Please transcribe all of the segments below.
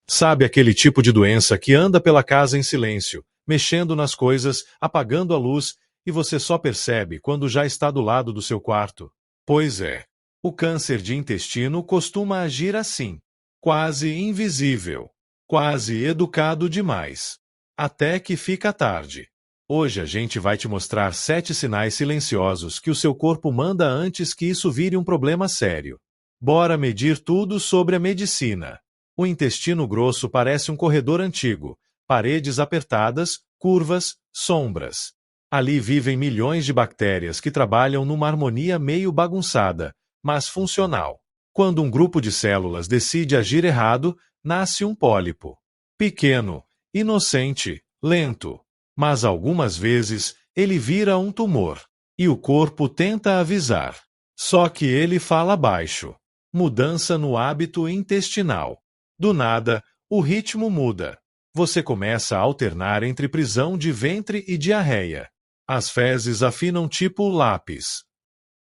Sabe aquele tipo de doença que anda pela casa em silêncio, mexendo nas coisas, apagando a luz, e você só percebe quando já está do lado do seu quarto? Pois é. O câncer de intestino costuma agir assim, quase invisível, quase educado demais. Até que fica tarde. Hoje a gente vai te mostrar 7 sinais silenciosos que o seu corpo manda antes que isso vire um problema sério. Bora medir tudo sobre a medicina. O intestino grosso parece um corredor antigo, paredes apertadas, curvas, sombras. Ali vivem milhões de bactérias que trabalham numa harmonia meio bagunçada, mas funcional. Quando um grupo de células decide agir errado, nasce um pólipo. Pequeno, inocente, lento. Mas algumas vezes ele vira um tumor. E o corpo tenta avisar. Só que ele fala baixo. Mudança no hábito intestinal. Do nada, o ritmo muda. Você começa a alternar entre prisão de ventre e diarreia. As fezes afinam tipo lápis.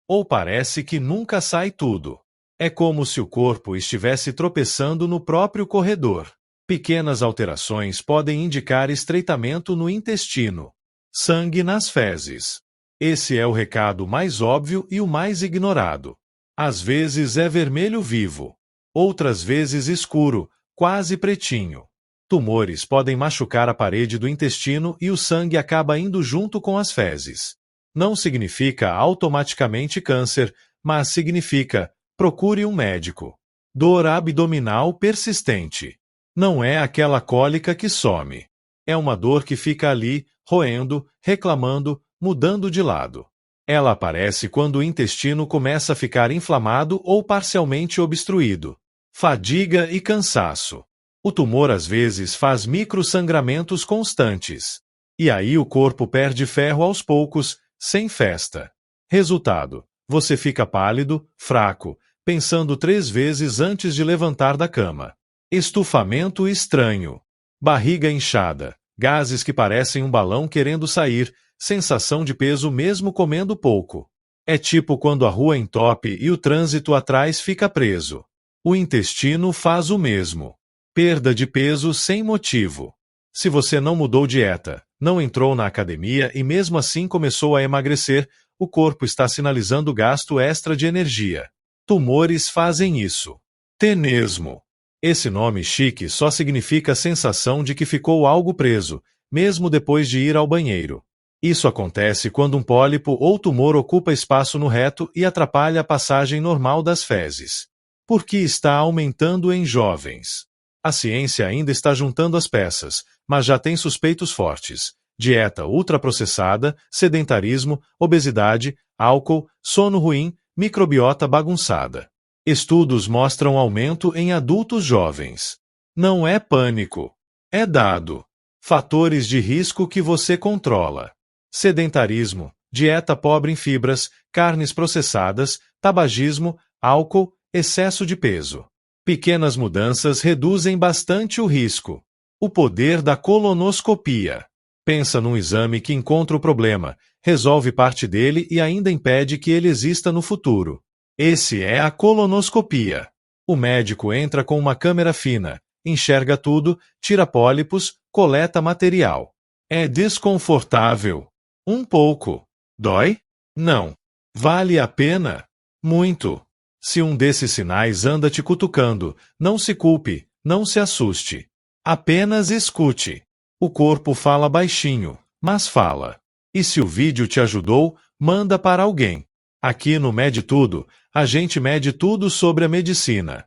Ou parece que nunca sai tudo. É como se o corpo estivesse tropeçando no próprio corredor. Pequenas alterações podem indicar estreitamento no intestino. Sangue nas fezes. Esse é o recado mais óbvio e o mais ignorado. Às vezes é vermelho vivo. Outras vezes escuro, quase pretinho. Tumores podem machucar a parede do intestino e o sangue acaba indo junto com as fezes. Não significa automaticamente câncer, mas significa procure um médico. Dor abdominal persistente. Não é aquela cólica que some. É uma dor que fica ali, roendo, reclamando, mudando de lado. Ela aparece quando o intestino começa a ficar inflamado ou parcialmente obstruído. Fadiga e cansaço. O tumor às vezes faz microsangramentos constantes. E aí o corpo perde ferro aos poucos, sem festa. Resultado: você fica pálido, fraco, pensando 3 vezes antes de levantar da cama. Estufamento estranho. Barriga inchada, gases que parecem um balão querendo sair, sensação de peso mesmo comendo pouco. É tipo quando a rua entope e o trânsito atrás fica preso. O intestino faz o mesmo. Perda de peso sem motivo. Se você não mudou dieta, não entrou na academia e mesmo assim começou a emagrecer, o corpo está sinalizando gasto extra de energia. Tumores fazem isso. Tenesmo. Esse nome chique só significa a sensação de que ficou algo preso, mesmo depois de ir ao banheiro. Isso acontece quando um pólipo ou tumor ocupa espaço no reto e atrapalha a passagem normal das fezes. Por que está aumentando em jovens? A ciência ainda está juntando as peças, mas já tem suspeitos fortes. Dieta ultraprocessada, sedentarismo, obesidade, álcool, sono ruim, microbiota bagunçada. Estudos mostram aumento em adultos jovens. Não é pânico. É dado. Fatores de risco que você controla. Sedentarismo, dieta pobre em fibras, carnes processadas, tabagismo, álcool, excesso de peso. Pequenas mudanças reduzem bastante o risco. O poder da colonoscopia. Pensa num exame que encontra o problema, resolve parte dele e ainda impede que ele exista no futuro. Esse é a colonoscopia. O médico entra com uma câmera fina, enxerga tudo, tira pólipos, coleta material. É desconfortável. Um pouco. Dói? Não. Vale a pena? Muito. Se um desses sinais anda te cutucando, não se culpe, não se assuste. Apenas escute. O corpo fala baixinho, mas fala. E se o vídeo te ajudou, manda para alguém. Aqui no Mede Tudo, a gente mede tudo sobre a medicina.